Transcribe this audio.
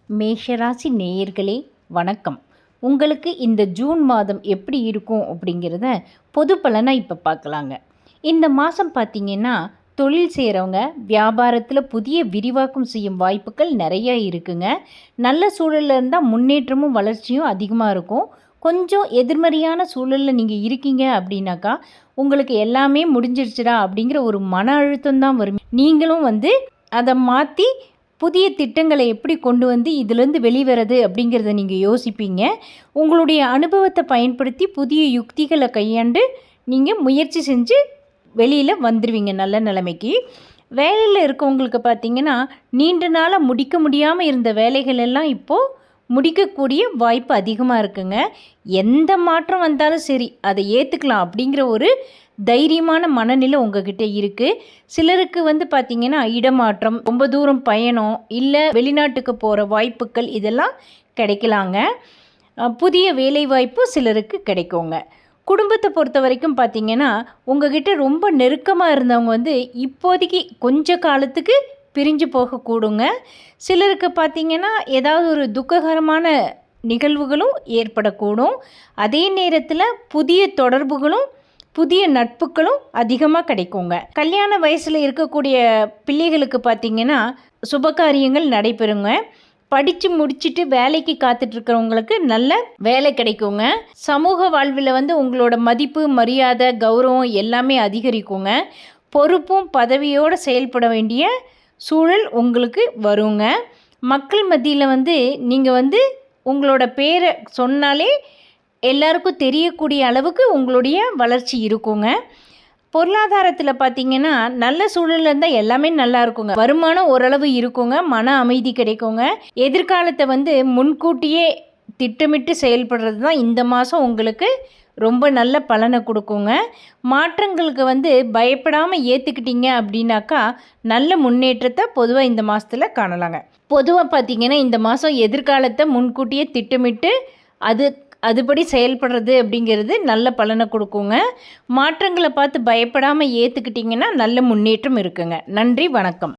மேஷராசி நேயர்களே வணக்கம். உங்களுக்கு இந்த ஜூன் மாதம் எப்படி இருக்கும் அப்படிங்கிறத பொது பலனாக இப்போ பார்க்கலாங்க. இந்த மாதம் பார்த்திங்கன்னா தொழில் செய்கிறவங்க வியாபாரத்தில் புதிய விரிவாக்கம் செய்யும் வாய்ப்புகள் நிறையா இருக்குங்க. நல்ல சூழலில் இருந்தால் முன்னேற்றமும் வளர்ச்சியும் அதிகமாக இருக்கும். கொஞ்சம் எதிர்மறையான சூழலில் நீங்கள் இருக்கீங்க அப்படின்னாக்கா உங்களுக்கு எல்லாமே முடிஞ்சிருச்சுடா அப்படிங்கிற ஒரு மன அழுத்தம் தான் வரும். நீங்களும் அதை மாற்றி புதிய திட்டங்களை எப்படி கொண்டு வந்து இதிலேருந்து வெளிவரது அப்படிங்கிறத நீங்கள் யோசிப்பீங்க. உங்களுடைய அனுபவத்தை பயன்படுத்தி புதிய யுக்திகளை கையாண்டு நீங்கள் முயற்சி செஞ்சு வெளியில் வந்துடுவீங்க நல்ல நிலைமைக்கு. வேலையில் இருக்கவங்களுக்கு பார்த்திங்கன்னா நீண்ட நாளாக முடிக்க முடியாமல் இருந்த வேலைகள் எல்லாம் இப்போது முடிக்கக்கூடிய வாய்ப்பு அதிகமாக இருக்குங்க. எந்த மாற்றம் வந்தாலும் சரி அதை ஏற்றுக்கலாம் அப்படிங்கிற ஒரு தைரியமான மனநிலை உங்ககிட்ட இருக்குது. சிலருக்கு பார்த்திங்கன்னா இடமாற்றம், ரொம்ப தூரம் பயணம், இல்லை வெளிநாட்டுக்கு போகிற வாய்ப்புகள் இதெல்லாம் கிடைக்கலாங்க. புதிய வேலை வாய்ப்பு சிலருக்கு கிடைக்குங்க. குடும்பத்தை பொறுத்த வரைக்கும் பார்த்திங்கன்னா உங்ககிட்ட ரொம்ப நெருக்கமாக இருந்தவங்க இப்போதைக்கு கொஞ்ச காலத்துக்கு பிரிஞ்சு போகக்கூடுங்க. சிலருக்கு பார்த்திங்கன்னா ஏதாவது ஒரு துக்ககரமான நிகழ்வுகளும் ஏற்படக்கூடும். அதே நேரத்தில் புதிய தொடர்புகளும் புதிய நட்புகளும் அதிகமாக கிடைக்குங்க. கல்யாண வயசில் இருக்கக்கூடிய பிள்ளைகளுக்கு பார்த்திங்கன்னா சுபகாரியங்கள் நடைபெறுங்க. படித்து முடிச்சுட்டு வேலைக்கு காத்துட்ருக்கிறவங்களுக்கு நல்ல வேலை கிடைக்குங்க. சமூக வாழ்வில் உங்களோட மதிப்பு, மரியாதை, கௌரவம் எல்லாமே அதிகரிக்குங்க. பொறுப்பும் பதவியோடு செயல்பட வேண்டிய சூழல் உங்களுக்கு வருங்க. மக்கள் மத்தியில் நீங்கள் உங்களோட பேரை சொன்னாலே எல்லாருக்கும் தெரியக்கூடிய அளவுக்கு உங்களுடைய வளர்ச்சி இருக்குங்க. பொருளாதாரத்தில் பார்த்திங்கன்னா நல்ல சூழலில் இருந்தால் எல்லாமே நல்லா இருக்குங்க. வருமானம் ஓரளவு இருக்குங்க. மன அமைதி கிடைக்குங்க. எதிர்காலத்தை முன்கூட்டியே திட்டமிட்டு செயல்படுறது தான் இந்த மாதம் உங்களுக்கு ரொம்ப நல்ல பலனை கொடுக்குங்க. மாற்றங்களுக்கு பயப்படாமல் ஏற்றுக்கிட்டீங்க அப்படின்னாக்கா நல்ல முன்னேற்றத்தை பொதுவாக இந்த மாதத்தில் காணலாங்க. பொதுவாக பார்த்திங்கன்னா இந்த மாதம் எதிர்காலத்தை முன்கூட்டியே திட்டமிட்டு அதுபடி செயல்படுறது அப்படிங்கிறது நல்ல பலனை கொடுக்குங்க. மாற்றங்களை பார்த்து பயப்படாமல் ஏற்றுக்கிட்டிங்கன்னா நல்ல முன்னேற்றம் இருக்குங்க. நன்றி, வணக்கம்.